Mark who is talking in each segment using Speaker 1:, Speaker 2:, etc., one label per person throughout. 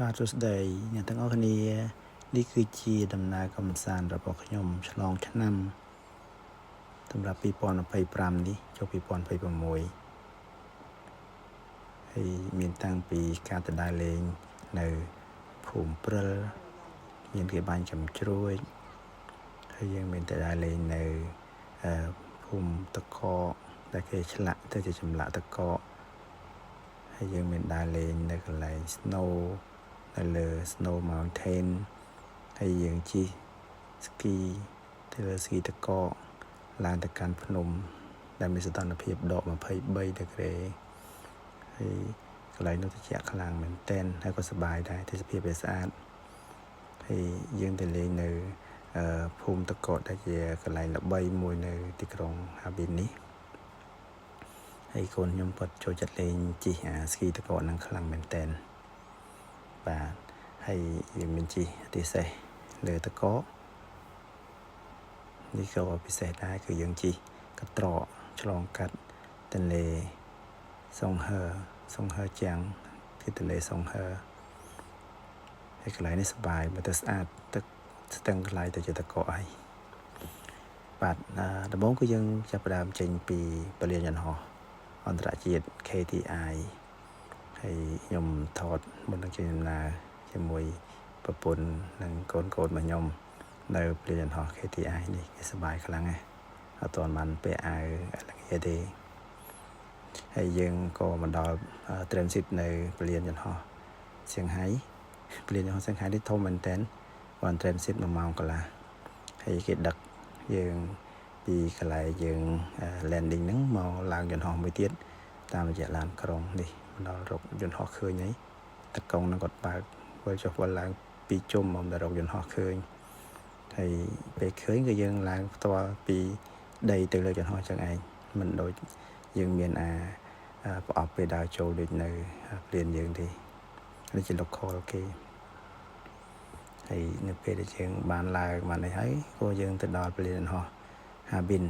Speaker 1: បាទសួស្តីអ្នកទាំងអស់គ្នានេះគឺជាដំណើរកំសាន្តរបស់ខ្ញុំឆ្លងឆ្នាំសម្រាប់2025នេះចូល2026ហើយមានតាំងពីការទៅដើរលេងនៅភូមិព្រិលមានគេបាញ់ចំជ្រួចហើយយើងមានទៅដើរលេងនៅភូមិតកកដែលគេឆ្លាក់ទៅជាចម្លាក់តកកហើយយើងមានដើរលេងនៅកន្លែង snow នៅលើ Snow Mountain ហើយយើងជិះស្គីទៅលើស្គីតកកឡើងទៅកាន់ភ្នំដែលមានសីតុណ្ហភាពដក23ដឺក្រេហើយកន្លែងនោះត្រជាក់ខ្លាំងមែនទែនហើយក៏សប្បាយដែរទេសភាពវាស្អាតហើយយើងទៅលេងនៅភូមិតកកដែលជាកន្លែងល្បីមួយនៅទីក្រុងហាប៊ីននេះហើយកូនខ្ញុំគាត់ចូលចិត្តលេងជិះស្គីតកកហ្នឹងខ្លាំងមែនទែនបាទហើយយើងមានជិះពិសេសលើតកកនេះក៏ពិសេសដែរគឺយើងជិះកត្រកឆ្លងកាត់ទន្លេសង្ហឺចាំងគឺទន្លេសង្ហឺហើយកន្លែងនេះសប្បាយមើលទៅស្អាតទឹកស្ទឹងកន្លែងទៅជាតកកហើយបាទដំបូងគឺយើងចាប់ផ្ដើមចេញពីពលានយន្តហោះអន្តរជាតិ KTI ហើយខ្ញុំថតមុននឹងចេញដំណើរជាមួយប្រពន្ធនិងកូនរបស់ខ្ញុំនៅពលានយន្តហោះ KTI នេះគេសប្បាយខ្លាំងណាស់អត់ទាន់បានពាក់អាវល្ងាទេហើយយើងក៏មកដល់ transit នៅពលានយន្តហោះសៀងហៃពលានយន្តហោះសៀងហៃនេះធំមែនតើបាន transit 1 ម៉ោងកន្លះហើយគេដឹកយើងពីកន្លែងយើង landing ហ្នឹងមកឡើងយន្តហោះមួយទៀតតាមរយៈឡានក្រុងនេះដល់រកយន្តហោះឃើញហើយតកងនឹងគាត់បើកវិលចុះវិលឡើងពីជុំមកដល់រកយន្តហោះឃើញហើយពេលឃើញគឺយើងឡើងផ្ទាល់ពីដីទៅលើយន្តហោះចឹងឯងមិនដូចយើងមានប្រអប់ពេលដើរចូលដូចនៅព្រានយើងទេនេះជា local គេហើយនៅពេលដែលយើងបានឡើងមកនេះហើយក៏យើងទៅដល់ព្រានយន្តហោះហាប៊ីន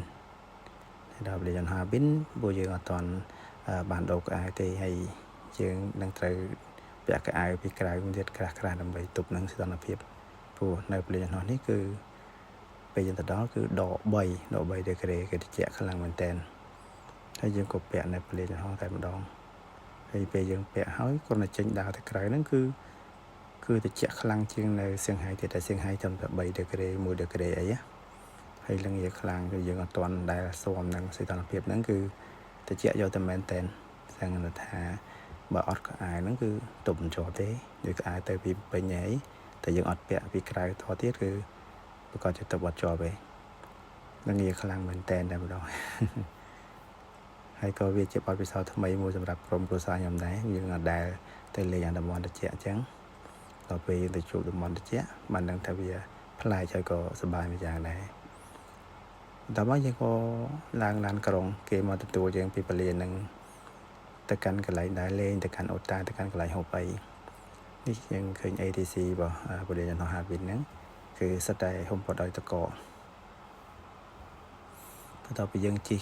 Speaker 1: ដល់ព្រានយន្តហោះហាប៊ីនព្រោះយើងអត់ទាន់បានដូរកៅអៅទេហើយយើងនឹងត្រូវពាក់កៅអៅពីក្រៅមួយទៀតក្រាស់ដើម្បីទប់នឹងសីតុណ្ហភាពព្រោះនៅព្រានយន្តហោះនេះគឺពេលយើងទៅដល់គឺដក3ដឺក្រេគឺត្រជាក់ខ្លាំងមែនតើហើយយើងក៏ពាក់នៅព្រានយន្តហោះតែម្ដងហើយពេលយើងពាក់ហើយគ្រាន់តែចេញដើរទៅក្រៅហ្នឹងគឺត្រជាក់ខ្លាំងជាងនៅសៀងហៃទៀតតែសៀងហៃត្រឹមតែ3ដឺក្រេ1ដឺក្រេអីហើយល្ងាខ្លាំងគឺយើងអត់ទាន់ដែលស៊ាំនឹងសីតុណ្ហភាពហ្នឹងគឺត្រជាក់យកតែមែនតើស្អាងថាបើអត់កៅអៅហ្នឹងគឺទប់មិនជាប់ទេដូចកៅអៅទៅពីពេញហើយតែយើងអត់ពាក់ពីក្រៅតទៀតគឺប្រកាសជាទប់អត់ជាប់ទេល្ងាខ្លាំងមែនតើតែម្ដងហើយក៏វាជាបទពិសោធន៍ថ្មីមួយសម្រាប់ក្រុមគ្រួសារខ្ញុំដែរយើងអត់ដែលទៅលេងតំបន់ត្រជាក់អញ្ចឹងដល់ពេលយើងទៅជួបតំបន់ត្រជាក់បានដឹងថាវាប្លែកហើយក៏សប្បាយមួយយ៉ាងដែរដល់មកយើងក៏ឡើងឡានក្រុងគេមកទទួលយើងពីពលាននឹងទៅកាន់កន្លែងដើរលេងទៅកាន់អូតាទៅកាន់កន្លែងហូបអីនេះយើងឃើញ ATC របស់ពលានយន្តហោះហាប៊ីនហ្នឹងគឺសិតតែហុំផុតដោយតកកបន្ទាប់ពីយើងជិះ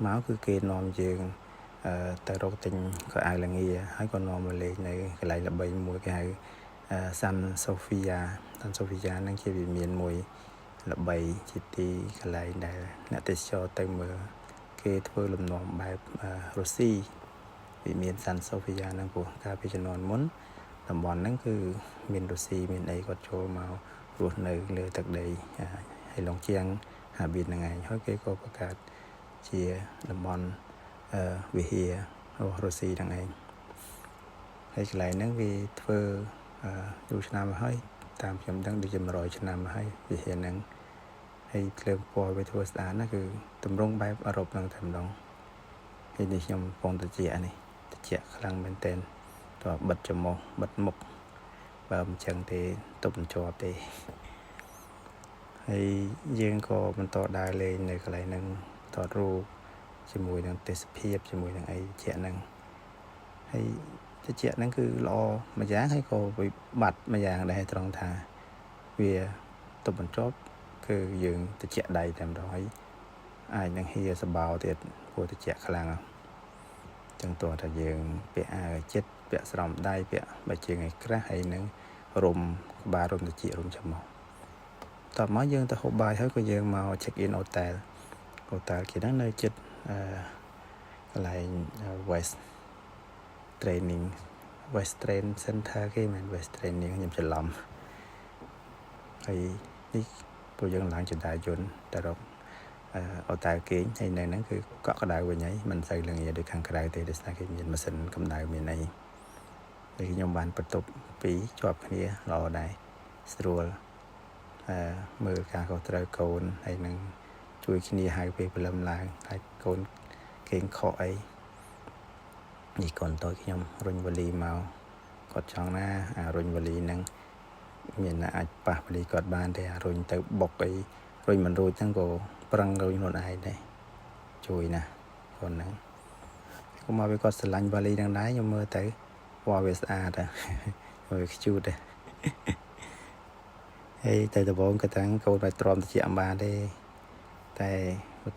Speaker 1: មកគឺគេនាំយើងទៅរកទិញកៅអៅល្ងាហើយក៏នាំមកលេងនៅកន្លែងល្បីមួយគេហៅSan Sofia ហ្នឹងជាវិមានមួយល្បីជាទីកន្លែងដែលអ្នកទេសចរទៅមើលគេធ្វើលំនាំបែបរុស្ស៊ីវិមាន San Sofia ហ្នឹងព្រោះកាលពីជំនាន់មុនតំបន់ហ្នឹងគឺមានរុស្ស៊ីមានអីគាត់ចូលមករស់នៅលើទឹកដីហើយឡុងជាងហាប៊ីនហ្នឹងឯងហើយគេក៏បង្កើតជាតំបន់វិហាររបស់រុស្ស៊ីហ្នឹងឯងហើយកន្លែងហ្នឹងវាធ្វើយូរឆ្នាំហើយតាមខ្ញុំដឹងដូចជា100ឆ្នាំហើយវិហារហ្នឹងហើយភ្លើងពណ៌វាធ្វើស្អាតណាស់គឺទម្រង់បែបអឺរ៉ុបហ្នឹងតែម្ដងហើយនេះខ្ញុំកំពុងត្រជាក់នេះត្រជាក់ខ្លាំងមែនទែនតើបិទច្រមុះបិទមុខបើមិនចឹងទេទប់មិនជាប់ទេហើយយើងក៏បន្តដើរលេងនៅកន្លែងហ្នឹងថតរូបជាមួយនឹងទេសភាពជាមួយនឹងអីជាក់ហ្នឹងហើយត្រជាក់ហ្នឹងគឺល្អមួយយ៉ាងហើយក៏វិបត្តិមួយយ៉ាងដែរត្រង់ថាវាទប់មិនជាប់គឺយើងត្រជាក់ដៃតែម្ដងហើយអាចនឹងហៀសបោទៀតព្រោះត្រជាក់ខ្លាំងចឹងតើថាយើងពាក់អាវជិត ពាក់ស្រោមដៃពាក់បើជាថ្ងៃក្រាស់ហើយនឹងរុំក្បាលរុំតិចរុំចាំមកតបមកយើងទៅហូបបាយហើយក៏យើងមក check in hotel គេហ្នឹងនៅជិតកន្លែង West Train Center គេមែន West Training ខ្ញុំច្រឡំហើយនេះពួកយើងឡើងចដាយន្តទៅរកអូតែគេហើយនៅហ្នឹងគឺកក់ក្ដៅវិញហើយមិនសូវលងាដូចខាងក្រៅទេដោយសារគេមានម៉ាស៊ីនកម្ដៅមានអីហើយខ្ញុំបានបន្ទប់2ជាប់គ្នាល្អដែរស្រួលមើលការខុសត្រូវកូនហើយនឹងជួយគ្នាហៅពេលព្រលឹមឡើងហើយកូនគេងខកអីនេះកូនតូចខ្ញុំរុញវ៉ាលីមកគាត់ចង់ណារុញវ៉ាលីហ្នឹងមានអាចប៉ះវ៉ាលីគាត់បានទេរុញទៅបុកអីរុញមិនរួចហ្នឹងក៏ប្រឹងរុញខ្លួនឯងដែរជួយណាកូនហ្នឹងខ្ញុំមកវាគាត់ស្រឡាញ់វ៉ាលីហ្នឹងដែរខ្ញុំមើលទៅពណ៌វាស្អាតមើលខ្ជូតដែរហើយទៅដំបូងគាត់ទាំងកូនមិនទ្រាំតិចអំបានទេតែ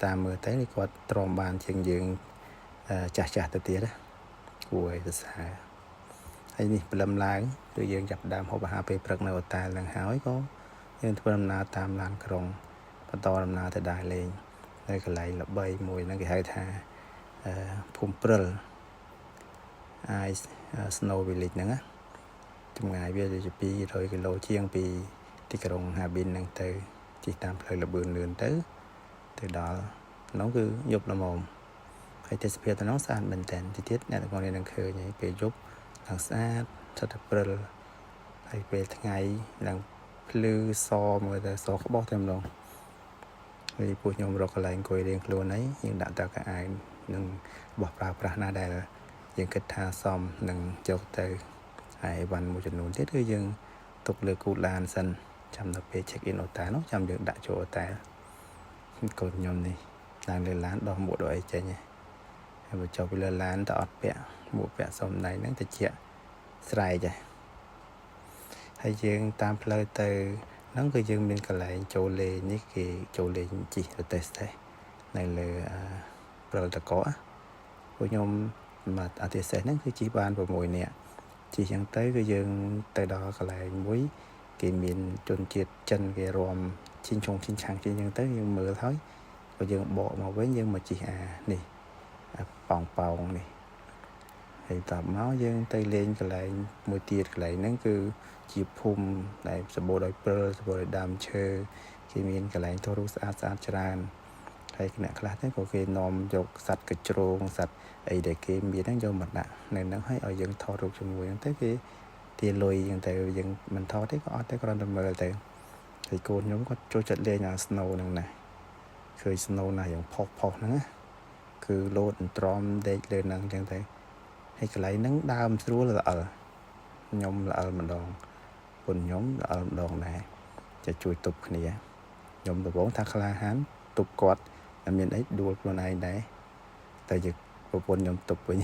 Speaker 1: តាមមើលទៅគាត់ទ្រាំបានជាងយើងចាស់ទៅទៀតណាគួរឲ្យសរសើរហើយនេះព្រលឹមឡើងគឺយើងចាប់ដើមហូបអាហារពេលព្រឹកនៅអូតែលនឹងហើយក៏យើងធ្វើដំណើរតាមឡានក្រុងបន្តដំណើរទៅដើរលេងនៅកន្លែងល្បីមួយហ្នឹងគេហៅថាភូមិព្រិលSnow Village ហ្នឹងណាចម្ងាយវាជា200គីឡូជាងពីទីក្រុងហាប៊ីនហ្នឹងទៅជិះតាមផ្លូវលបឿនលឿនទៅដល់នោះគឺយប់ល្មមហើយទេសភាពទៅនោះស្អាតមែនតើទីទៀតអ្នកទាំងនេះនឹងឃើញហើយពេលយប់ឡើងស្អាតស្ថិតព្រិលហើយពេលថ្ងៃឡើងភ្លឺសមើលទៅសក្បោះតែម្ដងហើយពួកខ្ញុំរកកន្លែងអង្គុយរៀងខ្លួនហើយយើងដាក់តើកាអាវនឹងបោះប្រើប្រាស់ណាដែលយើងគិតថាសមនឹងយកទៅហើយវ៉ាន់មួយចំនួនទៀតគឺយើងទុកលើគូឡានសិនចាំដល់ពេល check in អូតែនោះចាំយើងដាក់ចូលអូតែកូនខ្ញុំនេះឡើងលើឡានដោះមួកដោះអីចេញហើយបើចុះពីលើឡានទៅអត់ពាក់មួកពាក់សំដៃហ្នឹងតិចស្រែកហើយយើងតាមផ្លូវទៅហ្នឹងគឺយើងមានកន្លែងចូលលេងនេះគេចូលលេងជិះរទេះនៅលើព្រិលតកពួកខ្ញុំមកអតិសេសហ្នឹងគឺជិះបាន6នាក់ជិះយ៉ាងទៅគឺយើងទៅដល់កន្លែងមួយគេមានជនជាតិចិនគេរួមឈិញឆាំងជិះយ៉ាងទៅយើងមើលហើយក៏យើងបកមកវិញយើងមកជិះនេះប៉ោងនេះហើយតបមកយើងទៅលេងកន្លែងមួយទៀតកន្លែងហ្នឹងគឺជាភូមិដែលសម្បូរដោយព្រិលសម្បូរដោយដើមឈើគេមានកន្លែងថតរូបស្អាតច្រើនហើយអ្នកខ្លះទៅក៏គេនាំយកសត្វកញ្ជ្រោងសត្វអីដែលគេមានហ្នឹងយកមកដាក់នៅហ្នឹងហើយឲ្យយើងថតរូបជាមួយហ្នឹងទៅគេទាលុយហ្នឹងទៅយើងមិនថតទេក៏អត់ទេគ្រាន់តែមើលទៅហើយកូនខ្ញុំគាត់ចូលចិត្តលេងsnow ហ្នឹងណាឃើញ snow ណាយ៉ាងផុសហ្នឹងណាគឺលោតទ្រាំដេកលើហ្នឹងអញ្ចឹងទៅហើយកន្លែងហ្នឹងដើមស្រួលល្អិលខ្ញុំល្អិលម្ដងពុនខ្ញុំល្អិលម្ដងដែរจะជួយទប់គ្នាខ្ញុំដំបងថាក្លាហានទប់គាត់តែមានអីដួលខ្លួនឯងដែរតែជាប្រពន្ធខ្ញុំទប់វិញ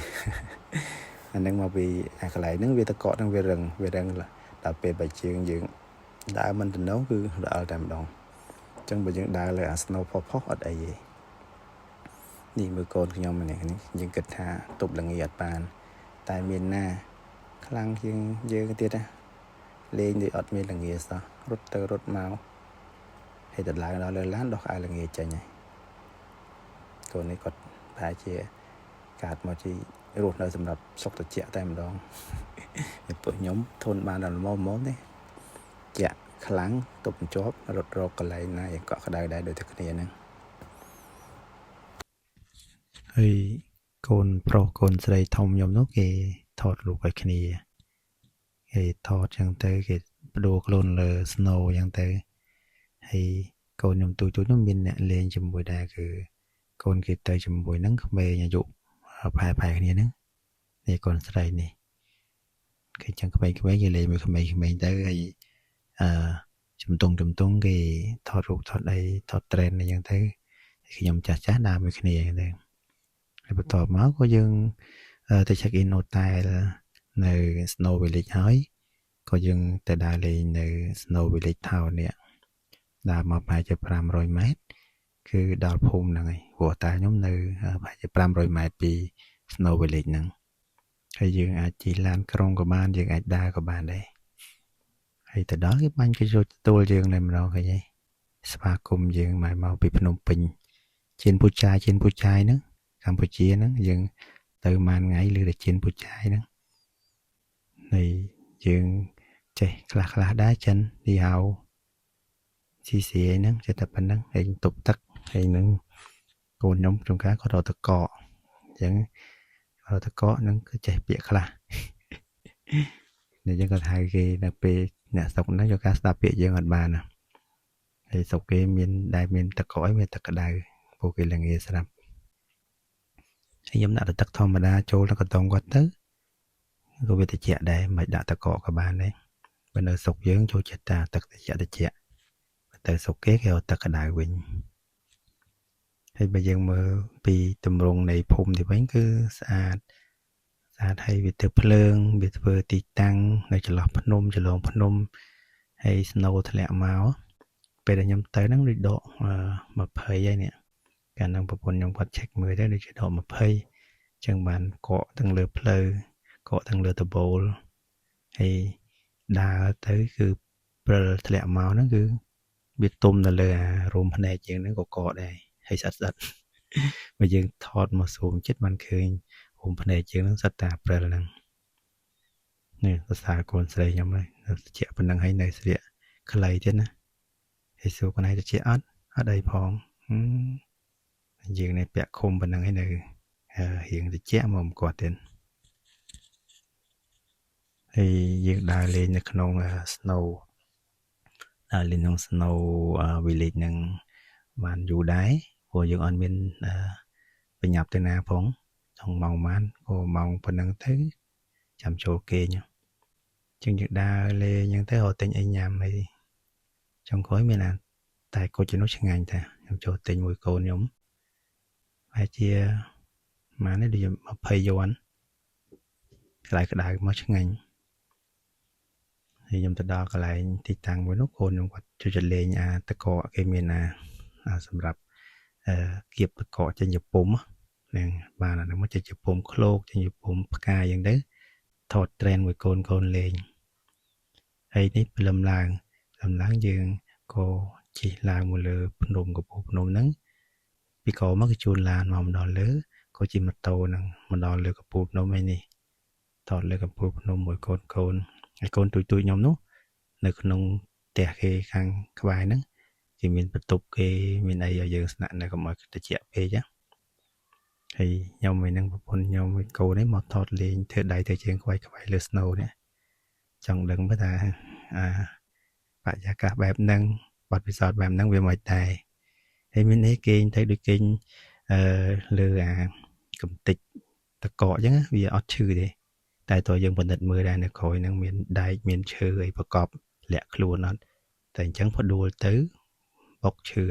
Speaker 1: អាហ្នឹងមកពីកន្លែងហ្នឹងវាតកកហ្នឹងវារឹងដល់ពេលបើជើងយើងដើរមិនតំណងគឺល្អិលតែម្ដងអញ្ចឹងបើយើងដើរលើsnow ផុសអត់អីទេនេះមើលកូនខ្ញុំម្នាក់នេះយើងគិតថាទប់ល្ងាអត់បានតែមានណាខ្លាំងជាងយើងទៀតណាលេងដូចអត់មានល្ងាសោះរត់ទៅរត់មកហើយទៅឡើងដល់លើឡានដោះអាវល្ងាចេញហើយកូននេះគាត់ប្រហែលជាកាត់មកជីរស់នៅសម្រាប់សុខត្រជាក់តែម្ដងពួកខ្ញុំធន់បានដល់ល្មមទេជាក់ខ្លាំងទប់ជាប់រត់រកកន្លែងណាឲ្យកក់ក្ដៅដែរដូចតែគ្នាហ្នឹងហើយកូនប្រុសកូនស្រីធំខ្ញុំនោះគេថតរូបឲ្យគ្នាគេថតចឹងទៅគេបដូរខ្លួនលើ snow ចឹងទៅហើយកូនខ្ញុំទូនោះមានអ្នកលេងជាមួយដែរគឺកូនគេទៅជាមួយហ្នឹងក្មេងអាយុផែគ្នាហ្នឹងនេះកូនស្រីនេះគេចឹងក្មេងគេលេងមួយក្មេងទៅហើយជំទង់គេថតរូបថតអីថត trend អីចឹងទៅខ្ញុំចាស់ដើរមួយគ្នាចឹងទៅហើយបន្ទាប់មកក៏យើងទៅ check in hotel នៅ Snow Village ហើយក៏យើងទៅដើរលេងនៅ Snow Village Town នេះដើរមកប្រហែលជា500ម៉ែត្រគឺដល់ភូមិហ្នឹងហើយព្រោះតាខ្ញុំនៅប្រហែលជា500ម៉ែត្រពី Snow Village ហ្នឹង ហើយយើងអាចជិះឡានក្រុងក៏បានយើងអាចដើរក៏បានដែរហើយទៅដល់គេបាញ់គេចូលទទួលយើងតែម្ដងឃើញទេស្វាគមន៍យើងមកពីភ្នំពេញជៀនពូចាយហ្នឹងកម្ពុជាហ្នឹងយើងទៅម៉ានថ្ងៃឬតែជៀនពូចាយហ្នឹងហើយយើងចេះខ្លះដែរចិនទីហៅស៊ីសៀហ្នឹងចេះតែប៉ុណ្្នឹងហើយទប់ទឹកហើយនឹងកូនខ្ញុំក្នុងការគាត់រត់តកកអញ្ចឹងរត់តកកហ្នឹងគឺចេះពាក្យខ្លះអញ្ចឹងគាត់ហៅគេនៅពេលអ្នកស្រុកហ្នឹងយកការស្ដាប់ពាក្យយើងអត់បានណាហើយស្រុកគេមានដែលមានតកកឯងមានទឹកក្តៅពួកគេល្ងាស្រាប់ហើយខ្ញុំដាក់ទឹកធម្មតាចូលទៅកន្ទង់គាត់ទៅក៏វាត្រជាក់ដែរមិនដាក់តកកក៏បានដែរបើនៅស្រុកយើងចូលចិត្តតែទឹកត្រជាក់ទៅស្រុកគេគេเอาទឹកក្តៅវិញហើយបើយើងមើលពីទម្រង់នៃភូមិទីវិញគឺស្អាតហើយវាទៅភ្លើងវាធ្វើទីតាំងនៅចន្លោះភ្នំចន្លងភ្នំហើយស្នូធ្លាក់មកពេលដែលខ្ញុំទៅហ្នឹងដូចដក20ហើយនេះកាលហ្នឹងប្រពន្ធខ្ញុំគាត់ឆែកមើលទៅដូចជាដក20អញ្ចឹងបានកកទាំងលើផ្លូវកកទាំងលើដបូលហើយដើរទៅគឺព្រិលធ្លាក់មកហ្នឹងគឺវាទុំនៅលើអារោមភ្នែកយើងហ្នឹងក៏កកដែរហើយស្អិតបើយើងថតមកស៊ូមចិត្តបានឃើញរោមភ្នែកយើងហ្នឹងសិតតែព្រិលហ្នឹងនេះភាសាកូនស្រីខ្ញុំហើយតិចប៉ុណ្្នឹងហើយនៅស្លៀកខ្លីទៀតណាហើយសួរកូនឯងតិចអត់អីផងយើងនេះពាក់ឃុំប៉ុណ្្នឹងហើយនៅរៀងតិចមកគាត់ទៀតហើយយើងដើរលេងនៅក្នុង snow ដើរលេងក្នុង snow village ហ្នឹងបានយូរដែរព្រោះយើងអត់មានបញ្ញាប់ទៅណាផងចង់ម៉ោងប៉ុន្មានក៏ម៉ោងប៉ុណ្ណឹងទៅចាំចូលគេងចឹងយើងដើរលេងចឹងទៅរត់ទិញអីញ៉ាំអីចុងក្រោយមានតែគុជនោះឆ្ងាញ់តាខ្ញុំចូលទិញមួយកូនខ្ញុំហើយជាម៉ាននេះដូច20យួនក្តៅមកឆ្ងាញ់ហើយខ្ញុំទៅដល់កន្លែងទីតាំងមួយនោះកូនខ្ញុំគាត់ជួយចលេងតកកគេមានសម្រាប់គៀបតកកចេញជាពុំហ្នឹងបានអាហ្នឹងមកចេញជាពុំឃ្លោកចេញជាពុំផ្កាយ៉ាងទៅថតត្រេនមួយកូនលេងហើយនេះព្រលឹមឡើងយើងក៏ជិះឡើងមកលើភ្នំកំពូលភ្នំហ្នឹងពីក្រោមមកគេជួលឡានមកដល់លើក៏ជិះម៉ូតូហ្នឹងមកដល់លើកំពូលភ្នំឯនេះថតលើកំពូលភ្នំមួយកូនហើយកូនទូចខ្ញុំនោះនៅក្នុងផ្ទះគេខាងក្បែរហ្នឹងគេមានបន្ទប់គេមានអីឲ្យយើងស្នាក់នៅកុំឲ្យត្រជាក់ពេកហើយខ្ញុំឯហ្នឹងប្រពន្ធខ្ញុំកូននេះមកថតលេងធ្វើដៃទៅជើងខ្វាយលើ snow នេះចង់ដឹងថាបរិយាកាសបែបហ្នឹងបទពិសោធន៍បែបហ្នឹងវាមិនដែរហើយមានអីគេងទៅដូចគេងលើកំតិចតកកអញ្ចឹងវាអត់ឈឺទេតែតើយើងពិនិត្យមើលដែរនៅក្រោយហ្នឹងមានដែកមានឈើអីប្រកបលាក់ខ្លួនអត់តែអញ្ចឹងផ្ដួលទៅបុកឈឺ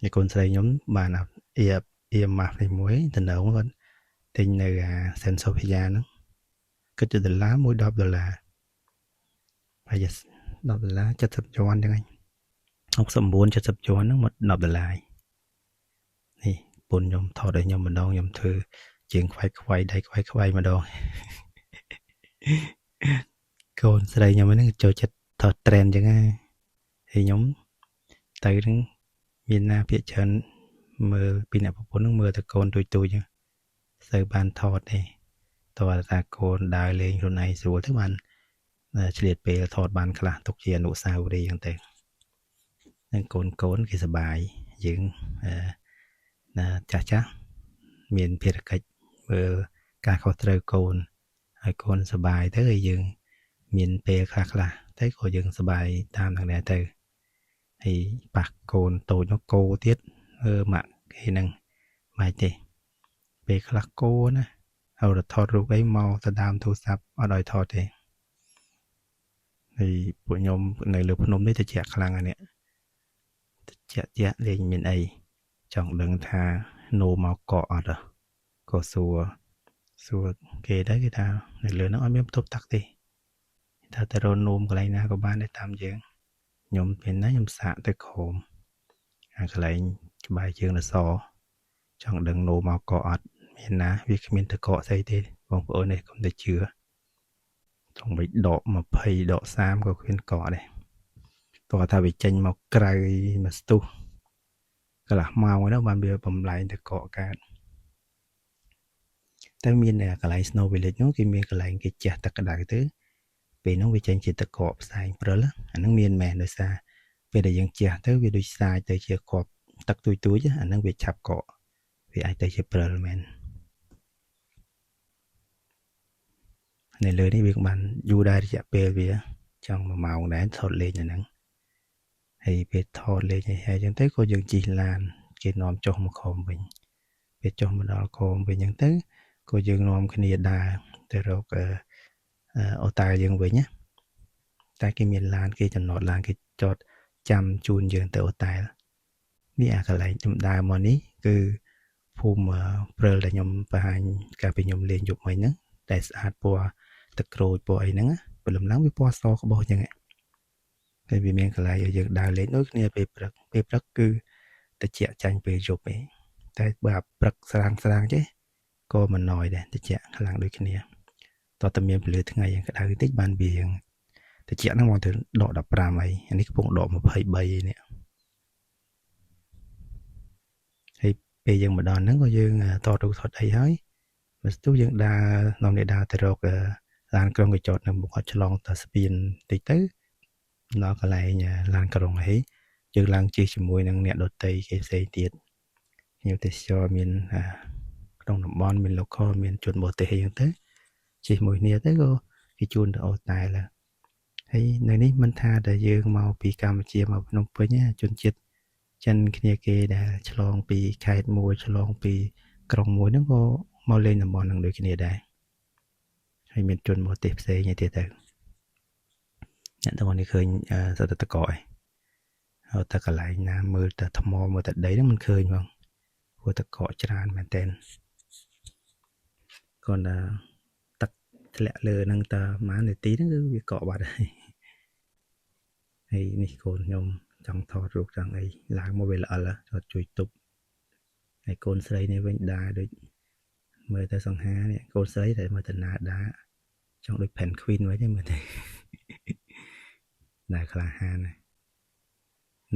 Speaker 1: ហើយកូនស្រីខ្ញុំបានអៀម៉ាស់នេះមួយតំណងគាត់ទិញនៅSensopiaហ្នឹងគិតជាដុល្លារមួយ$10ហើយ$10 70ជាន់ហ្នឹងឯង69 70ជាន់ហ្នឹងមក$10នេះពុនខ្ញុំថតឲ្យខ្ញុំម្ដងខ្ញុំធ្វើជើងខ្វាយដៃខ្វាយម្ដងកូនស្រីខ្ញុំហ្នឹងចូលចិត្តថត trend អញ្ចឹងហើយខ្ញុំទៅហ្នឹងមានណាភាគច្រើនមើលពីអ្នកប្រពន្ធហ្នឹងមើលតែកូនទូចអញ្ចឹងស្ទើរបានថតទេតើថាកូនដើរលេងខ្លួនឯងស្រួលទៅបានឆ្លៀតពេលថតបានខ្លះទុកជាអនុស្សាវរីយ៍អញ្ចឹងទៅនឹងកូនគេសប្បាយយើងចាស់មានភារកិច្ចមើលការខុសត្រូវកូនហើយកូនសប្បាយទៅហើយយើងមានពេលខ្លះទៅក៏យើងសប្បាយតាមនឹងដែរទៅហើយប៉ះកូនតូចនោះគោទៀតម៉ាក់គេហ្នឹងមិនទេពេលខ្លះគោណាហើយថតរូបអីមកទៅដើមទូរស័ព្ទអត់ឲ្យថតទេហើយពួកខ្ញុំនៅលើភ្នំនេះត្រជាក់ខ្លាំងហ្នឹងត្រជាក់លេងមានអីចង់ដឹងថានោមកកកអត់ក៏សួរគេដែរគេថានៅលើហ្នឹងអត់មានបន្ទប់ទឹកទេថាទៅរកនោមកន្លែងណាក៏បានដែរតាមយើងខ្ញុំពេលណាខ្ញុំសាកទៅក្រោមកន្លែងក្បែរជើងនសចង់ដឹងនោមកកអត់ មានណាវាគ្មានតកកស្អីទេបងប្អូននេះកុំតែជឿtrong bị độ 20độ 30ក៏គ្មានកកដែរតោះថាវាចេញមកក្រៅមកស្ទុះកន្លះម៉ោងហ្នឹងបានវាបំលែងតកកកើតតែមានកន្លែង Snow Village នោះគេមានកន្លែងគេជះទឹកក្តៅទៅពេលនោះវាចេញជាតកកផ្សែងព្រិលអាហ្នឹងមានមែនដោយសារពេលដែលយើងជះទៅវាដូចសាយទៅជាគ្រាប់ទឹកទួយទួយអាហ្នឹងវាឆាប់កកវាអាចទៅជាព្រិលមែននៅលើនេះវាបានយូរដែររយៈពេលវាចង់1ម៉ោងដែរថតលេងអាហ្នឹងហើយពេលថតលេងហើយអញ្ចឹងទៅក៏យើងជិះឡានគេនាំចុះមកខំវិញពេលចុះមកដល់ខំវិញអញ្ចឹងទៅក៏យើងនាំគ្នាដើរទៅរកអូតាយើងវិញណាតែគេមានឡានគេចំណតឡានគេចតចាំជូនយើងទៅអូតែលនេះអាកន្លែងខ្ញុំដើរមកនេះគឺភូមិព្រិលដែលខ្ញុំបង្ហាញកាលពីខ្ញុំលេងយប់មិញហ្នឹងតែស្អាតពណ៌ទឹកក្រូចពណ៌អីហ្នឹងព្រលឹមឡើងវាពណ៌សក្បោះអញ្ចឹងហើយវាមានកន្លែងឲ្យយើងដើរលេងដូចគ្នាពេលព្រឹកគឺតិចចាញ់ពេលយប់ឯងតែបើព្រឹកស្រាងចេះក៏មិនណយដែរតិចខ្លាំងដូចគ្នាតោះតែមានពលឺថ្ងៃយ៉ាងក្តៅតិចបានវាយ៉ាងតិចហ្នឹងមកទៅដក15ហើយអានេះកំពុងដក23នេះហើយពេលយើងមកដល់ហ្នឹងក៏យើងតរូបថតអីហើយមកស្ទុះយើងដើរនាំនេះដើរទៅរកឡានក្រុងកញ្ចតនៅមុខអត់ឆ្លងតាស្ពានតិចទៅដល់កន្លែងឡានក្រុងហើយយើងឡើងជិះជាមួយនឹងអ្នកដទៃគេផ្សេងទៀតខ្ញុំទេសចរមានក្នុងតំបន់មាន local មានជនបរទេសអីចឹងទៅជិះមួយគ្នាទៅក៏គេជូនទៅអូតែលហើយនៅនេះមិនថាតែយើងមកពីកម្ពុជាមកភ្នំពេញជនជាតិចិនគ្នាគេដែលឆ្លងពីខេត្តមួយឆ្លងពីក្រុងមួយហ្នឹងក៏មកលេងតំបន់ហ្នឹងដូចគ្នាដែរហើយមានជនបរទេសផ្សេងទៀតទៅអ្នកទាំងនេះឃើញសត្វតកឯងហើយតែកន្លែងណាមើលតែថ្មមើលតែដីហ្នឹងមិនឃើញផងព្រោះតកច្រើនមែនតើcònទឹកធ្លាក់លើហ្នឹងតើម៉ាននាទីហ្នឹងគឺវាកកបាត់ហើយនេះកូនខ្ញុំចង់ថតរូបចង់អីឡើងមកវាល្អិលថតជួយទប់ហើយកូនស្រីនេះវិញដើរដូចមើលទៅសង្ហានេះកូនស្រីតែមើលទៅណាដើរចង់ដូច Pen Queen វិញទេមើលទៅដើរក្លាហាន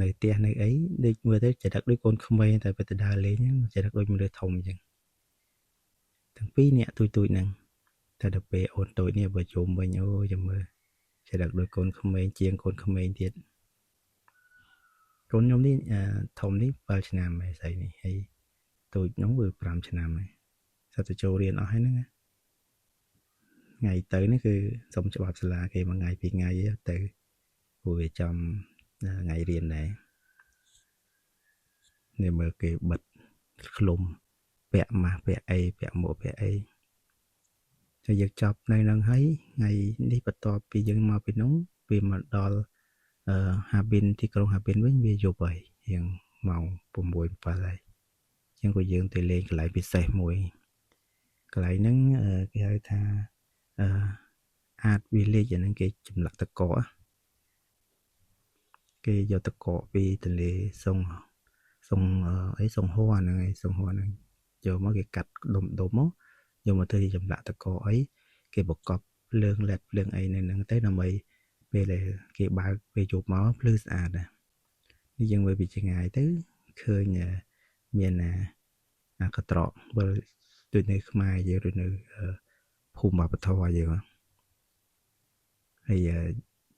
Speaker 1: នៅផ្ទះនៅអីដូចមើលទៅចរិតដូចកូនក្មេងតែពេលទៅដើរលេងចរិតដូចមនុស្សធំអញ្ចឹងទាំងពីរអ្នកទួយហ្នឹងតែដល់ពេលអូនតូចនេះបើជុំវិញអូចាំមើលចរិតដូចកូនក្មេងជាងកូនក្មេងទៀតកូនខ្ញុំនេះធំនេះ7ឆ្នាំហើយស្អីនេះហើយតូចនោះវា5ឆ្នាំហើយសិតទៅចូលរៀនអស់ហើយហ្នឹងថ្ងៃទៅនេះគឺសុំច្បាប់សាលាគេមួយថ្ងៃពីរថ្ងៃទៅព្រោះវាចំថ្ងៃរៀនដែរនេះមើលគេបិទឃ្លុំពាក់ម៉ាស់ពាក់អីពាក់មួកពាក់អីហើយយើងចប់នៅនឹងហើយថ្ងៃនេះបន្ទាប់ពីយើងមកពីនោះវាមកដល់ហាប៊ិនទីក្រុងហាប៊ិនវិញវាយប់ហើយរៀងម៉ោង6 7ហើយអញ្ចឹងក៏យើងទៅលេងកន្លែងពិសេសមួយកន្លែងហ្នឹងគេហៅថាArt Village អាហ្នឹងគេចម្លាក់តកកគេយកតកកពីទន្លេសុងអីសុងហួរហ្នឹងឯងសុងហួរហ្នឹងយកមកគេកាត់ដុំមកយកមកធ្វើជាចម្លាក់តកកអីគេបកប់ភ្លើង LED ភ្លើងអីនៅហ្នឹងទៅដើម្បីពេលដែលគេបើកពេលយប់មកភ្លឺស្អាតនេះយើងមើលពីចម្ងាយទៅឃើញមានអាកត្រកបើដូចនៅខ្មែរយើងឬនៅភូមិវប្បធម៌យើងហើយ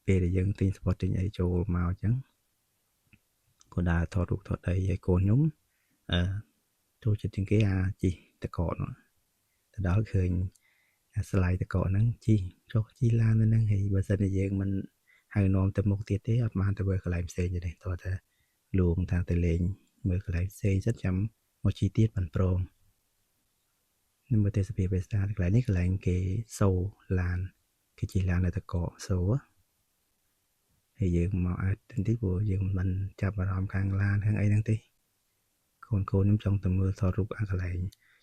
Speaker 1: ពេលដែលយើងទិញស្ពតទិញអីចូលមកអញ្ចឹងក៏ដើរថតរូបថតអីឲ្យកូនខ្ញុំចូលចិត្តជាងគេជីតកកនោះទៅដល់ឃើញស្លាយតកកហ្នឹងចុះជីឡានទៅហ្នឹងហើយបើសិនជាយើងមិនហៅនាំទៅមុខទៀតទេអត់បានទៅមើលកន្លែងផ្សេងទេតោះតែលួងថាទៅលេងមើលកន្លែងផ្សេងសិនចាំមកជីទៀតបានព្រមនឹងមើលទេសភាពបេស្តាកន្លែងនេះកន្លែងគេសូឡានគេជិះឡាននៅតកកសូហើយយើងមកអត់ទីព្រោះយើងមិនចាប់អារម្មណ៍ខាងឡានខាងអីហ្នឹងទេកូនខ្ញុំចង់ទៅមើលថតរូបកន្លែង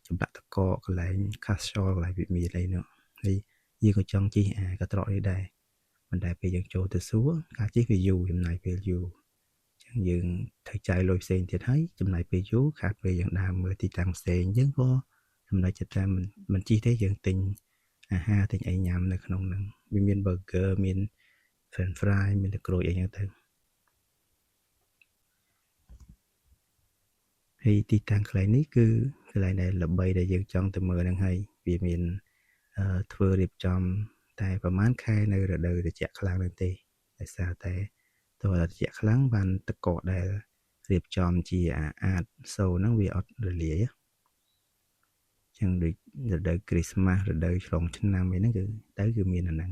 Speaker 1: ចម្លាក់តកកន្លែង Castle កន្លែងវិមានអីនោះហើយយើងក៏ចង់ជិះកត្រកនេះដែរប៉ុន្តែពេលយើងចូលទៅសួរការជិះវាយូរចំណាយពេលយូរអញ្ចឹងយើងត្រូវចាយលុយផ្សេងទៀតហើយចំណាយពេលយូរខាតពេលយើងដើរមើលទីតាំងផ្សេងយើងក៏ សម្រាប់ចិត្តថាមិនជីទេយើងទិញអាហារទិញអីញ៉ាំនៅក្នុងហ្នឹងវាមាន burger មាន french fry មានតែក្រូចអីហ្នឹងទៅហើយទីតាំងកន្លែងនេះគឺកន្លែងដែលល្បីដែលយើងចង់ទៅមើលហ្នឹងហើយវាមានធ្វើរៀបចំតែប្រហែលខែនៅរដូវត្រជាក់ខ្លាំងហ្នឹងទេដោយសារតែតើត្រជាក់ខ្លាំងបានទឹកកកដែលរៀបចំជាអាចសូហ្នឹងវាអត់រលាយចឹងដូចរដូវគ្រីស្មាស់រដូវឆ្លងឆ្នាំអីហ្នឹងគឺមានអាហ្នឹង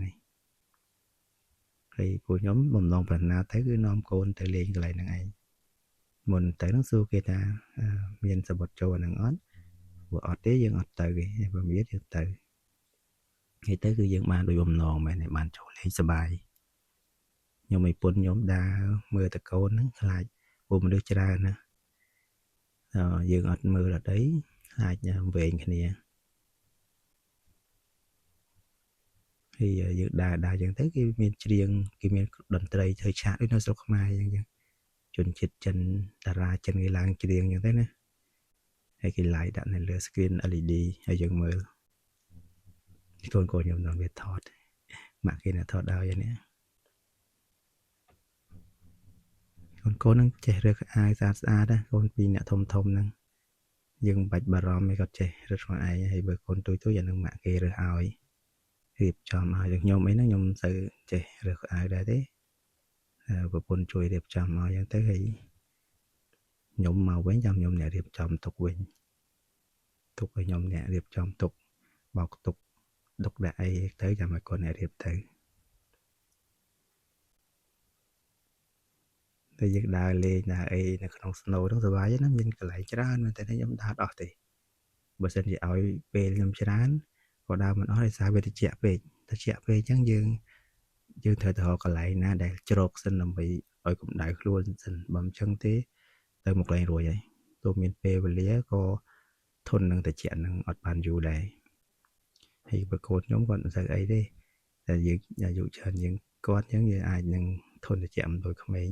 Speaker 1: ហើយពួកខ្ញុំបំណងប្រាថ្នាទៅគឺនាំកូនទៅលេងកន្លែងហ្នឹងឯងមុនទៅហ្នឹងសួរគេថាមានសបុតចូលអាហ្នឹងអត់បើអត់ទេយើងអត់ទៅទេបើមានយើងទៅហើយទៅគឺយើងបានដោយបំណងមែនទេបានចូលលេងសប្បាយខ្ញុំឯពុនខ្ញុំដើរមើលតកូនហ្នឹងខ្លាចពួកមនុស្សច្រើនណាយើងអត់មើលអត់អីខ្លាចវែងគ្នាហើយយើងដើរចឹងទៅគេមានច្រៀងគេមានតន្ត្រីធ្វើឆាកដូចនៅស្រុកខ្មែរអញ្ចឹងជនជាតិចិនតារាចិនគេឡើងច្រៀងអញ្ចឹងទៅណាហើយគេ live ដាក់នៅលើ screen LED ហើយយើងមើលកូនខ្ញុំនឹងវាថតម៉ាក់គេអ្នកថតដល់យ៉ាងនេះកូននឹងចេះរើសអាយស្អាតណាកូនពីរអ្នកធំហ្នឹងយើងមិនបាច់បារម្ភឯងគាត់ចេះរើសខ្លួនឯងហើយបើកូនទុយអានឹងម៉ាក់គេរើសឲ្យរៀបចំឲ្យខ្ញុំអីហ្នឹងខ្ញុំមិនសូវចេះរើសអាយដែរទេប្រពន្ធជួយរៀបចំឲ្យយ៉ាងទៅហើយខ្ញុំមកវិញចាំខ្ញុំអ្នករៀបចំទុកវិញទុកឲ្យខ្ញុំអ្នករៀបចំទុកបោកទុកដាក់អីទៅចាំឲ្យគាត់អ្នករៀបទៅតែយើងដើរលេងដើរអីនៅក្នុង snow ហ្នឹងសុបាយណាមានកន្លែងច្រើនមែនតែខ្ញុំដើរអត់ទេបើសិនជាឲ្យពេលខ្ញុំច្រើនក៏ដើរមិនអស់ដោយសារវាត្រជាក់ពេកអញ្ចឹងយើងត្រូវទៅរកកន្លែងណាដែលជ្រកសិនដើម្បីឲ្យកម្ដៅខ្លួនសិនបើមិនអញ្ចឹងទេទៅមកកន្លែងរួចហើយទោះមានពេលវេលាក៏ធន់នឹងត្រជាក់នឹងអត់បានយូរដែរហើយបើកូនខ្ញុំគាត់មិនសូវអីទេតែយើងអាយុច្រើនយើងគាត់អញ្ចឹងយើងអាចនឹងធន់ត្រជាក់មិនដូចក្មេង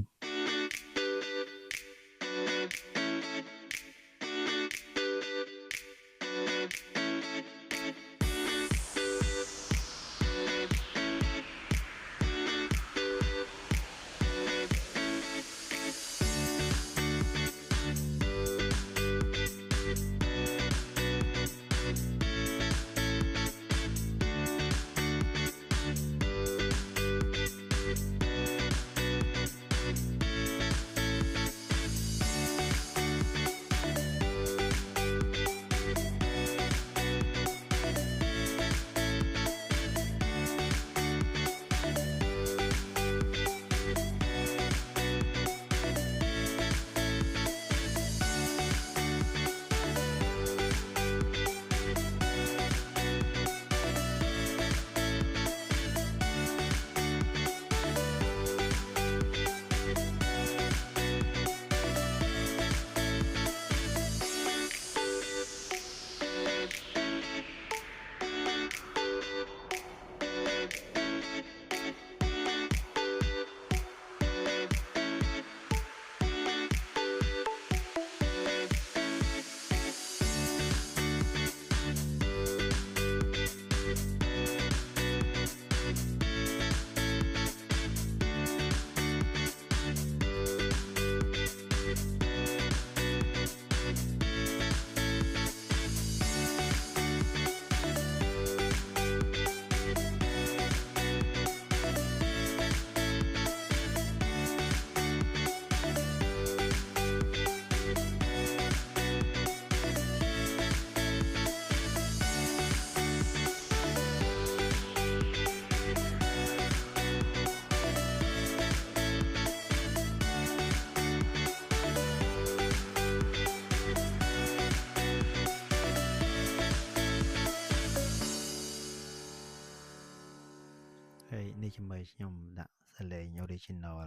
Speaker 1: នេះជាមួយខ្ញុំដាក់សលេង original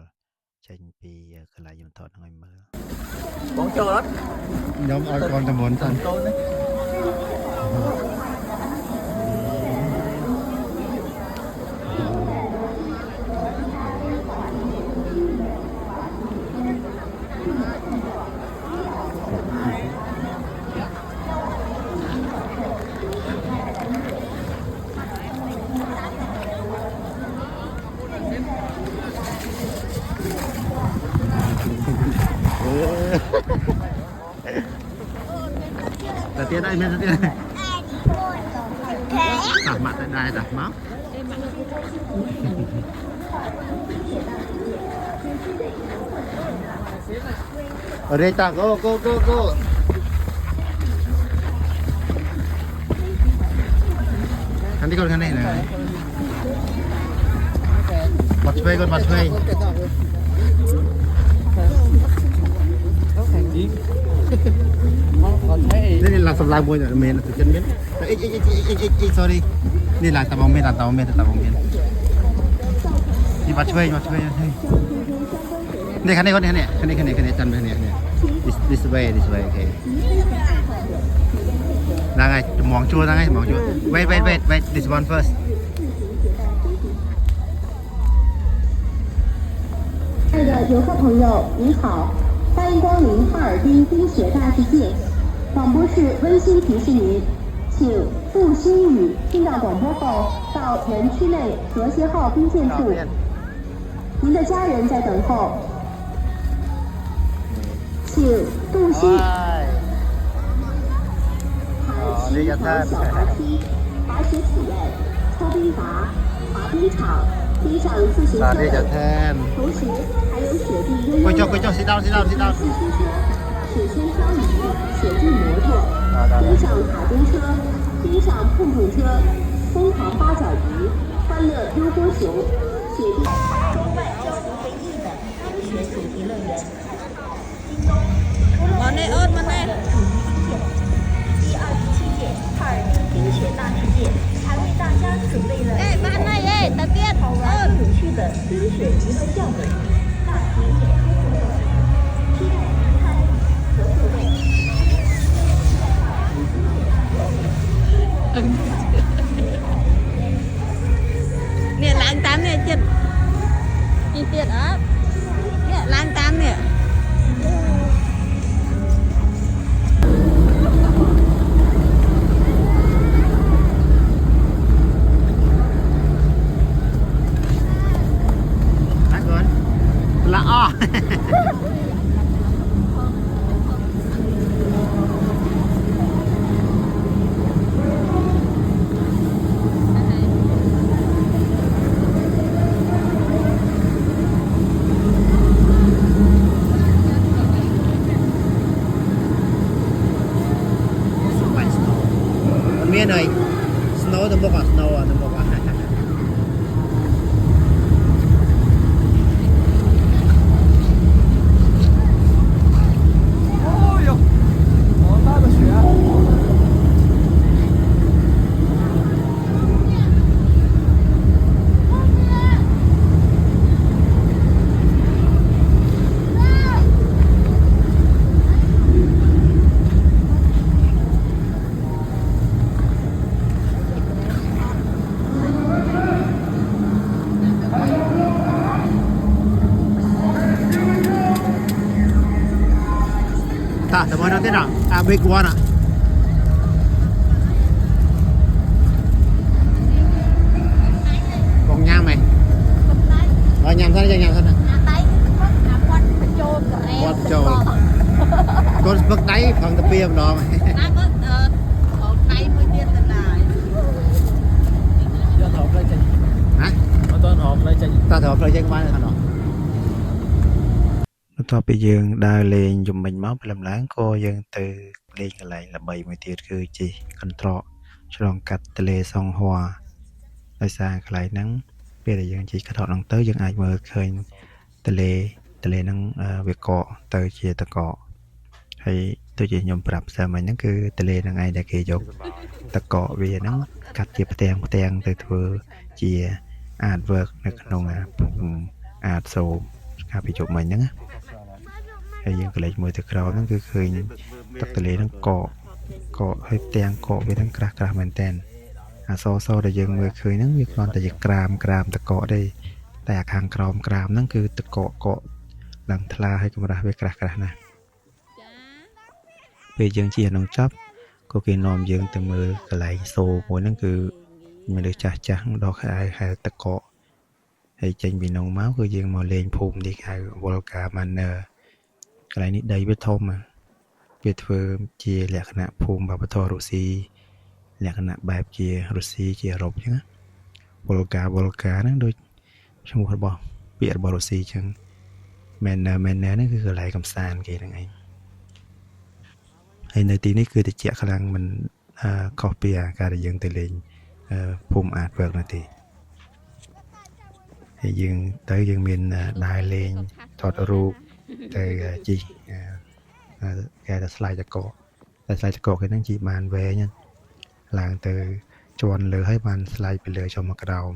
Speaker 1: ចេញពីកន្លែងខ្ញុំថតឲ្យមើលបងចូលអត់ខ្ញុំឲ្យកូនតែមុនសិនកូនណា Đầu tiên đây, đầu tiên đây. Tạt mặt đây, đây, tạt máu. Ở đây ta, go. Khăn đi con khăn này này. Mặt thuê con mặt thuê. Đây là sập lang môi rồi mình từ chân miến. Sorry. Đây là tàu bóng miến. Đi mặt thuê. Đây khăn này con này. Khăn này chân này. This way, okay. Đang ngay, mỏng chua. Wait, this one first.
Speaker 2: 亲爱的游客朋友，您好，欢迎光临哈尔滨冰雪大世界。广播室温馨提示您，请不心语听到广播后到园区内和谐号冰鉴处，您的家人在等候，请不心。海旗和小滑梯、滑雪体验、抽冰筏、滑冰场。 欣赏自行车，同时还有雪地溜溜板、自行车、雪橇漂移、雪地摩托、冰上卡丁车、冰上碰碰车、疯狂八角鱼、欢乐溜锅熊、雪地中外交流为一的冰雪主题乐园。
Speaker 3: 往内摁，往内。
Speaker 2: 第27届哈尔滨冰雪大世界还为大家准备了。
Speaker 3: bạn này ê, tập tiết
Speaker 2: 好玩有趣的冰雪娱乐项目，大型演出活动，期待您参与和互动。
Speaker 3: nè làng tám nè chết nhìn tiệt á nè làng tám nè
Speaker 1: là miền này snow tầm bốc à snow à tầm bốc à ta tầm nó thế nào à big one à còn nhang mày nhang thôi nhang thôi nè quạt trâu con bậc đáy phần tập bia đó mày hả ta thọ lại trên ban nó ต่อไปយើងដើរលេងយំមិញមកព្រលឹមឡើងក៏យើងទៅលេងកន្លែងល្បីមួយទៀតគឺជិះកន្ត្រកឆ្លងកាត់ទន្លេសង្ហួរដោយសារកន្លែងហ្នឹងពេលដែលយើងជិះកន្ត្រកហ្នឹងទៅយើងអាចមើលឃើញទន្លេហ្នឹងវាកកទៅជាតកកហើយដូចជាខ្ញុំប្រាប់ស្មិញហ្នឹងគឺទន្លេហ្នឹងឯងដែលគេយកតកកវាហ្នឹងកាត់ជាផ្ទាំងទៅធ្វើជា artwork នៅក្នុងអាតសូការពីជប់មិញហ្នឹងណា ហើយយើងក៏លេចមើលទៅក្រោមហ្នឹងគឺឃើញទឹកទន្លេហ្នឹងកកហើយផ្ទាំងកកវាហ្នឹងក្រាស់មែនតើអាសដែលយើងមើលឃើញហ្នឹងវាគ្រាន់តែជាក្រាមតកកទេតែអាខាងក្រោមក្រាមហ្នឹងគឺតកកឡើងថ្លាហើយកម្រាស់វាក្រាស់ណាស់ពេលយើងជិះក្នុងចប់ក៏គេនាំយើងទៅមើលកន្លែងសូមួយហ្នឹងគឺមនុស្សចាស់ដល់ហៅតកកហើយចេញពីក្នុងមកគឺយើងមកលេងភូមិនេះហៅ Volga Manor កន្លែងនេះដីវាធំវាធ្វើជាលក្ខណៈភូមិវប្បធម៌រុស្ស៊ីលក្ខណៈបែបជារុស្ស៊ីជាអឺរ៉ុបអញ្ចឹងវ៉ុលកាហ្នឹងដូចឈ្មោះរបស់ពាក្យរបស់រុស្ស៊ីអញ្ចឹងមែនហ្នឹងគឺកន្លែងកំសាន្តគេហ្នឹងឯងហើយនៅទីនេះគឺតិចខ្លាំងមិនខុសពីអាការដែលយើងទៅលេងភូមិអាតវើកនោះទេហើយយើងមានដើរលេងថតរូបទៅជីគេថាស្លាយតកតែស្លាយតកគេហ្នឹងជីបានវែងឡើងទៅជាន់លើហើយបានស្លាយពីលើចុះមកក្រោម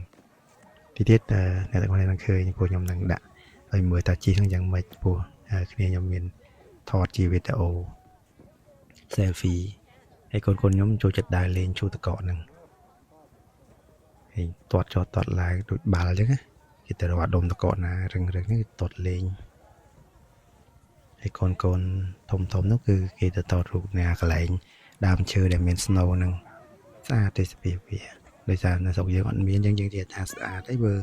Speaker 1: ទីទៀតអ្នកទាំងអស់នឹងឃើញពួកខ្ញុំនឹងដាក់ឲ្យមើលតាជីហ្នឹងយ៉ាងម៉េចពោះគ្នាខ្ញុំមានថតជាវីដេអូ selfie ហើយកូនខ្ញុំចូលចិត្តដើរលេងឈូតកកហ្នឹងហើយទាត់ចោតទាត់ឡើងដូចបាល់អញ្ចឹងគេទៅរកដុំតកកណារឹងនេះទាត់លេងហើយកូនធំនោះគឺគេទៅថតរូបនៅកន្លែងដើមឈើដែលមាន snow ហ្នឹងស្អាតទេសភាពវាដោយសារនៅស្រុកយើងអត់មានយើងនិយាយថាស្អាតហើយបើ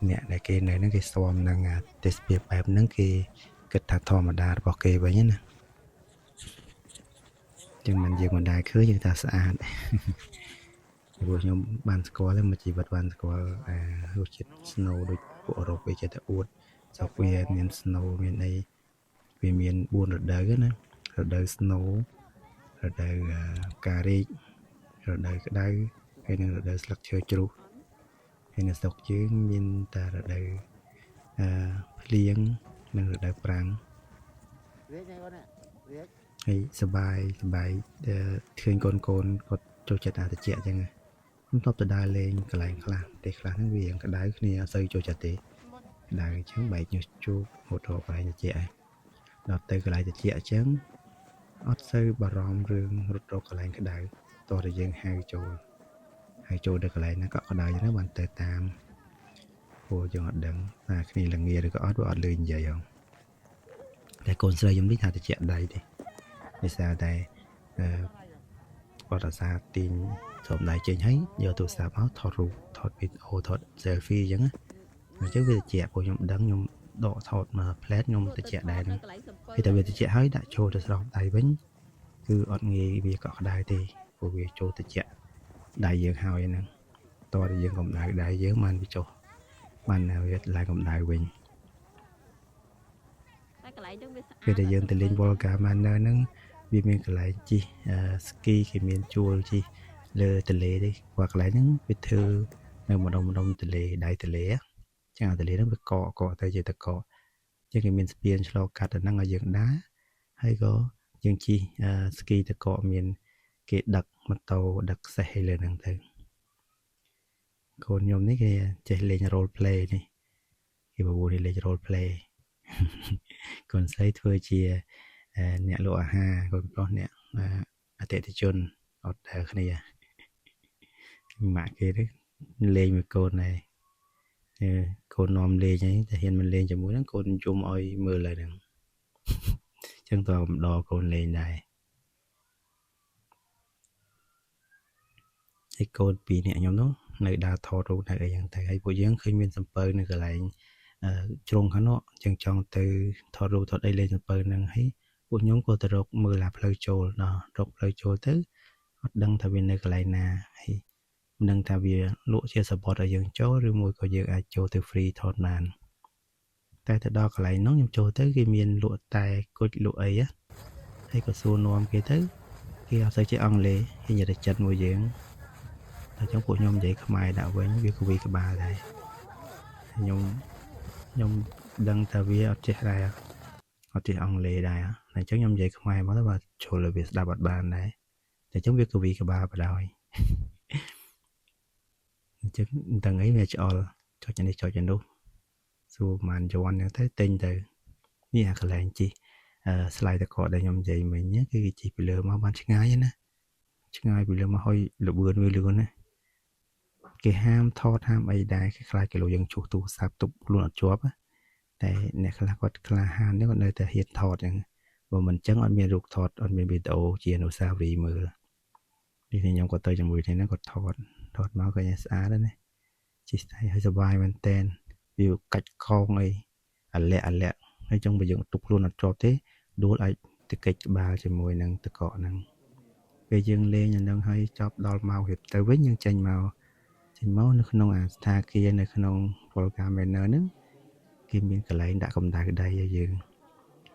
Speaker 1: អ្នកដែលគេនៅហ្នឹងគេស្គាល់នឹងទេសភាពបែបហ្នឹងគេគិតថាធម្មតារបស់គេវិញណាចឹងមិនយើងមិនដែលឃើញយើងថាស្អាតព្រោះខ្ញុំបានស្គាល់ហើយមួយជីវិតបានស្គាល់រសជាតិ snow ដូចពួកអឺរ៉ុបគេចេះតែអួតស្រុកវាមាន snow មានអីវាមាន4រដូវណារដូវ snow រដូវផ្ការីករដូវក្តៅហើយនិងរដូវស្លឹកឈើជ្រុះហើយនៅស្រុកយើងមានតែរដូវភ្លៀងនិងរដូវប្រាំងហើយសប្បាយឃើញកូនគាត់ចូលចិត្តអាត្រជាក់អញ្ចឹងខ្ញុំធ្លាប់ទៅដើរលេងកន្លែងខ្លះទេខ្លះហ្នឹងវាក្តៅគ្នាអត់សូវចូលចិត្តទេក្តៅអញ្ចឹងបែកញើសជោគហូតរកកន្លែងត្រជាក់ដល់ទៅកន្លែងត្រជាក់អញ្ចឹងអត់សូវបារម្ភរឿងរត់រកកន្លែងក្តៅតោះតែយើងហៅចូលទៅកន្លែងហ្នឹងក៏ក្តៅចឹងបានទៅតាមព្រោះយើងអត់ដឹងថាគ្នាល្ងាឬក៏អត់វាអត់លឺនិយាយហងតែកូនស្រីខ្ញុំនេះថាត្រជាក់ដៃទេដោយសារតែគាត់អាសាទាញសំដៃចេញហើយយកទូរស័ព្ទមកថតរូបថតវីដេអូថត selfie អញ្ចឹងអញ្ចឹងវាត្រជាក់ព្រោះខ្ញុំដឹងខ្ញុំដកថតមក plate ខ្ញុំត្រជាក់ដែរហ្នឹងពេលតែវាត្រជាក់ហើយដាក់ចូលទៅស្រោបដៃវិញគឺអត់ងាយវាកក់ក្តៅទេព្រោះវាចូលត្រជាក់ដៃយើងហើយហ្នឹងតោះតែយើងកម្ដៅដៃយើងបានវាចុះបានវាឡើងកម្ដៅវិញ
Speaker 3: តែកន្លែងហ្នឹងវាស្អាត
Speaker 1: ពេលដែលយើងទៅលេង Volga Manor ហ្នឹងវាមានកន្លែងជិះស្គីគេមានជួលជិះលើទន្លេទេព្រោះកន្លែងហ្នឹងវាធ្វើនៅម្ដុំទន្លេដៃទន្លេចឹងអាទន្លេហ្នឹងវាកកទៅជាតកកចឹងគេមានស្ពានឆ្លងកាត់ទៅហ្នឹងឲ្យយើងដើរហើយក៏យើងជិះស្គីតកកមានគេដឹកម៉ូតូដឹកសេះលើហ្នឹងទៅកូនខ្ញុំនេះគេចេះលេង role play នេះគេបបួលលេង role play កូនស្រីធ្វើជាអ្នកលក់អាហារកូនប្រុសអ្នកអតិថិជនអត់ដើរគ្នាម៉ាក់គេនេះលេងមួយកូនហើយកូននាំលេងហ្នឹងតែហ៊ានមិនលេងជាមួយហ្នឹងកូនជុំឲ្យមើលហើយហ្នឹងអញ្ចឹងតើម្ដងកូនលេងដែរហើយកូនពីរនាក់ខ្ញុំនោះនៅដើរថតរូបនៅអីយ៉ាងទៅហើយពួកយើងឃើញមានសំពៅនៅកន្លែងជ្រុងខាងនោះអញ្ចឹងចង់ទៅថតរូបថតអីលេងសំពៅហ្នឹងហើយពួកខ្ញុំក៏ទៅរកមើលអាផ្លូវចូលដល់រកផ្លូវចូលទៅអត់ដឹងថាវានៅកន្លែងណាហើយមិនដឹងថាវាលក់ជាសបត់ឲ្យយើងចូលឬមួយក៏យើងអាចចូលទៅ free ថតបានតែទៅដល់កន្លែងនោះខ្ញុំចូលទៅគេមានលក់តែគុជលក់អីហើយក៏សួរនាំគេទៅគេអត់សូវចេះអង់គ្លេសគេនិយាយតែចិនមួយយើងតែចឹងពួកខ្ញុំនិយាយខ្មែរដាក់វិញវាក៏វាក្បាលដែរខ្ញុំដឹងថាវាអត់ចេះដែរអត់ចេះអង់គ្លេសដែរតែចឹងខ្ញុំនិយាយខ្មែរមកទៅបាទជុលឲ្យវាស្ដាប់អត់បានដែរតែចឹងវាក៏វាក្បាលបដ ாய் អញ្ចឹងមិនដឹងអីវាឆ្អល់ចុចនេះចុចនោះសួរប្រហែលយន់ហ្នឹងទៅទិញទៅនេះអាកន្លែងជីស្លាយតកដែលខ្ញុំនិយាយមិញគឺគេជីពីលើមកបានឆ្ងាយណាឆ្ងាយពីលើមកហើយលបឿនវាលឿនណាគេហាមថតហាមអីដែរគេខ្លាចគេលោកយើងជួសទូរស័ព្ទទប់ខ្លួនអត់ជាប់តែអ្នកខ្លះគាត់ក្លាហាននេះគាត់នៅតែហ៊ានថតអញ្ចឹងបើមិនអញ្ចឹងអត់មានរូបថតអត់មានវីដេអូជាអនុស្សាវរីយ៍មើលនេះខ្ញុំក៏ទៅជាមួយគ្នាហ្នឹងគាត់ថតមកក៏ស្អាតដែរណាជីស្អីឲ្យសុបាយមែនតែនវាកាច់ខោងអីអាលាក់ហើយចង់បើយើងទប់ខ្លួនអត់ជាប់ទេ đua lại từ kịch ba cho mùi nâng từ cọ nâng về dương lên nhà nâng hay chọc đo màu hiệp tới với những tranh màu nó không tha kia nó không program nữa nâng kim miên cái lấy đã công đại đây ở dương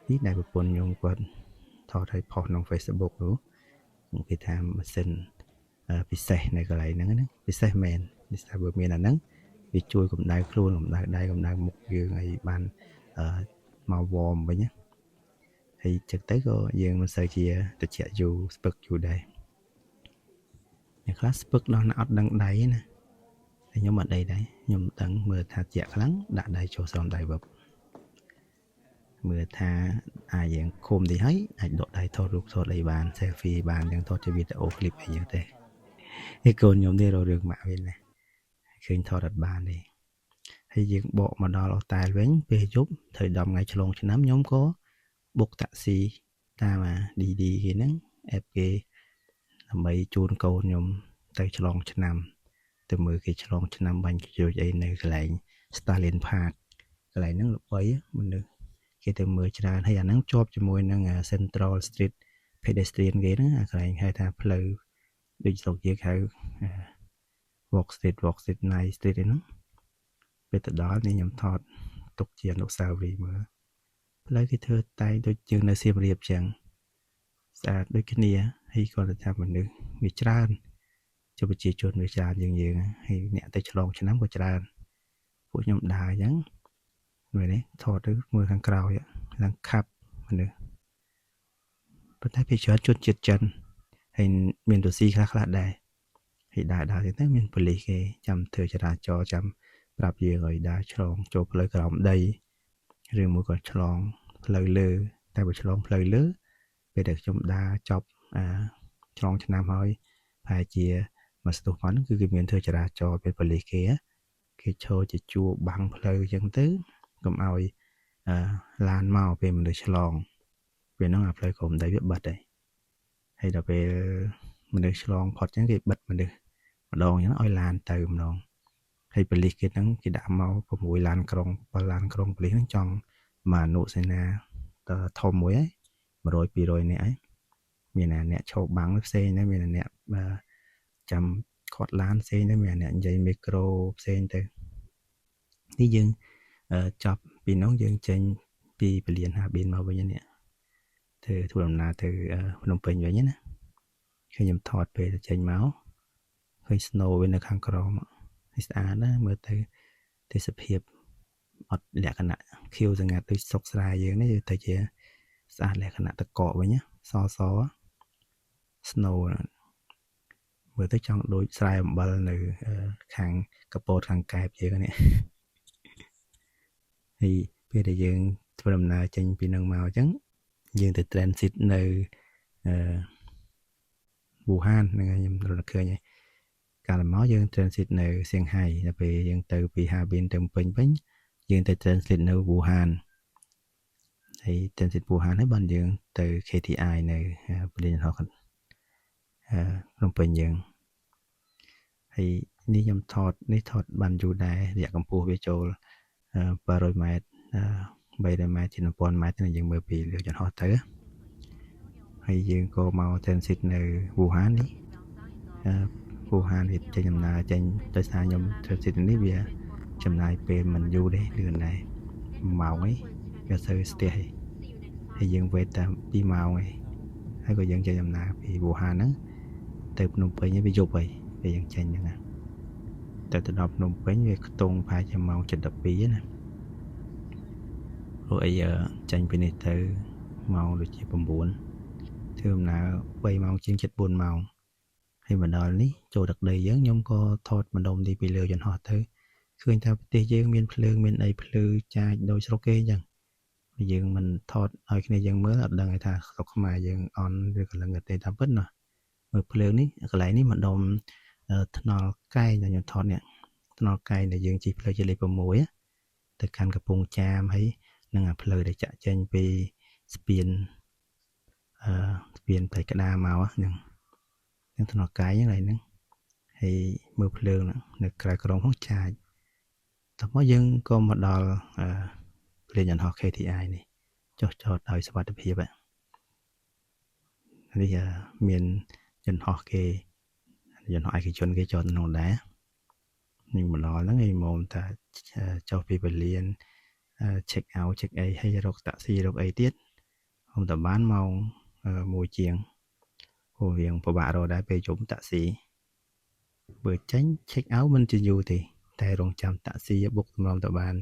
Speaker 1: ít đại bộ phận nhung quân thọ thấy phò nông Facebook nữa một cái tham sinh bị xe này cái lấy nâng bị xe men bị xe bờ miền là nâng bị chui cũng đại luôn cũng đại một dương này ban màu vòm vậy nhé thì trực tế có dương nó sẽ chia tự chạy dù bực dù đây nhà class bực đó nó đăng đáy nè thì nhóm ở đây đấy nhóm tầng mưa tha chẹt lắng đã đây cho xong đại vật mưa tha ai dạng khôm thì thấy ai độ đây thôi rút thôi đây bàn selfie bàn đang thôi cho video clip này như thế cái con nhóm đi rồi được mạo bên này khi thôi đặt bàn đi hay dựng bộ mà đo lọt tài vén về giúp thời đồng ngày chồng cho nắm nhóm có buộc taxi ta mà đi cái nắng fg mấy chun câu nhóm tay chồng cho nằm từ 10 cái chồng cho nằm bánh rồi đây này cái lại Stalin Park cái lại nắng ấy mình được cái từ 10 cho hay là nắng chop cho môi nắng Central Street pedestrian ghế đó cái lại hay ta play đi dọc dưới cái walk street này street đó về từ đó thì nhầm thọt tục chiến lúc sau vì mà lấy cái thơ tay đôi chân là xiêm riệp chẳng xa đôi cái nia hay còn là tham mình được người tràn cho bà chị chuột người tràn dường hay nhẹ tay cho lòng cho nắm của tràn của nhầm đà nhắn người đấy thọt được mưa khăn cào vậy là khắp mình được bắt thấy bị chuột chết chân hay miền đồ xi khác đây thì đại thì tới miền bali cái chăm thừa cho chămรับเยอะได้ฉลองจบเลยกล่อมได้เรื่องมือก่อนฉลองเลยเลยแต่ไปฉลองเลยเลยไปเด็กจมดาจบฉลองชนะหอยภายเจียมาสตุมันคือกิมเงินเธอจะได้จอเป็นผลิตเกี้ยคือโชว์จะจูบังเลยยังตื้อก็เอาลานเมาเป็นมันเลยฉลองเป็นน้องอับเลยผมได้เบี้ยบัตรเลยให้เราไปมันเลยฉลองพอดยังไงบัตรมันเลยมาดองยังอ้อยลานเติมดองhay beli cái nắng cái đã mau của mũi lan krong beli nắng trong mà nụ xe na thom mũi ấy mà rồi bị rồi nè ấy miền này nè châu bắn nước xe nè miền này nè chầm cọt lan xe nè miền này dây micro xe từ tí dưng chọc bị nóng dưng trên bị liền hạ bên màu vậy nè từ thu làm nào từ nông bình vậy nhé khi nhầm thọt về trên máu hơi snow bên là khang krong xã đó mới tới sập hiệp ọt lẹ khả nạ khiêu rằng ngạt tới sọc xài dưới này tới chế xã lẹ khả nạ tới cọ với nhá so snow mới tới trong đôi xài một bờ này khang capot khang cạp dưới cái này thì bây giờ dương tôi làm nào trên pin nâng màu trắng dương từ transit nơi Wuhan này nhầm rồi là cười nhỉ cả là máu dương transit nơi Shanghai là về dương từ bị Hà Bình trong Bình Bình dương từ transit nơi Wuhan thì transit Wuhan hết bên dương từ KTI nơi bên họ trong Bình dương thì đi nhầm thọt ban chủ đại địa công phu về chỗ và rồi mai bây giờ mai chỉ là bọn mai thì dương mới bị lựa chọn họ tới hay dương cô mau transit nơi Wuhan đi Wuhan thì trên nhầm nào trên tới xa nhầm transit ní bia chầm này về mình du đấy lừa này màu ấy cho sơ stay hay dương về tạm đi màu ấy hay có dân trên nhầm nào vì Wuhan á từ nông bấy nhé bị dục vậy về dân trên như nào từ đọc nông bấy về tôn phải cho màu trên đập bí nè rồi giờ tranh bên này từ màu được chỉ bằng 4 thường nào quay màu trên chật buồn màu hay mà nói ní chỗ đặc đầy giống nhóm có thọt mà đồng đi bị lừa dần họ tới khi người ta tê dương miền phơi miền ấy phơi cha đôi số kê chẳng bây giờ mình thọt ở cái này dân mới ở đằng người ta học mà dân on rồi là người ta bớt nè mà phơi ní cái lại ní mà đồng nó cay là nhận thọt nè nó cay là dân chỉ phơi cho lấy bông muối á từ căn cặp bông cha mấy năng à phơi để chạy trên bị spin phải cái đa màu á nhưng nó cái như này nữa thì mưa phơi nữa được cái con hút chai tập mỗi dân có một đò liền nhận họ KTI này ចុះចតដោយសុវត្ថិភាពនេះមានយន្តហោះគេយន្តហោះឯកជនគេចតក្នុងដែរនេះម្ដងហ្នឹងឯងមកតាចុះពីពលានcheck out check អីហើយរកតាក់ស៊ីរកអីទៀតខ្ញុំតបានម៉ោង1ជាងព្រោះវាពិបាករកដែរពេលជុំតាក់ស៊ីបើចេញ check out មិនជាយូរទេតែរងចាំតាក់ស៊ីបុកតម្រាំតបាន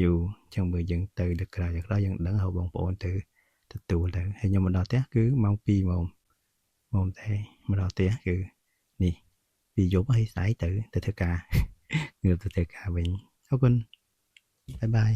Speaker 1: យូរចឹងបើយើងទៅលើក្រៅយើងដឹងហៅបងប្អូនទៅទទួលទៅហើយខ្ញុំមកដល់ផ្ទះគឺម៉ោង2ម៉ោងតែមកដល់ផ្ទះគឺនេះពីយប់ហើយស្អែកទៅធ្វើការងើបទៅធ្វើការវិញអរគុណបាយបាយ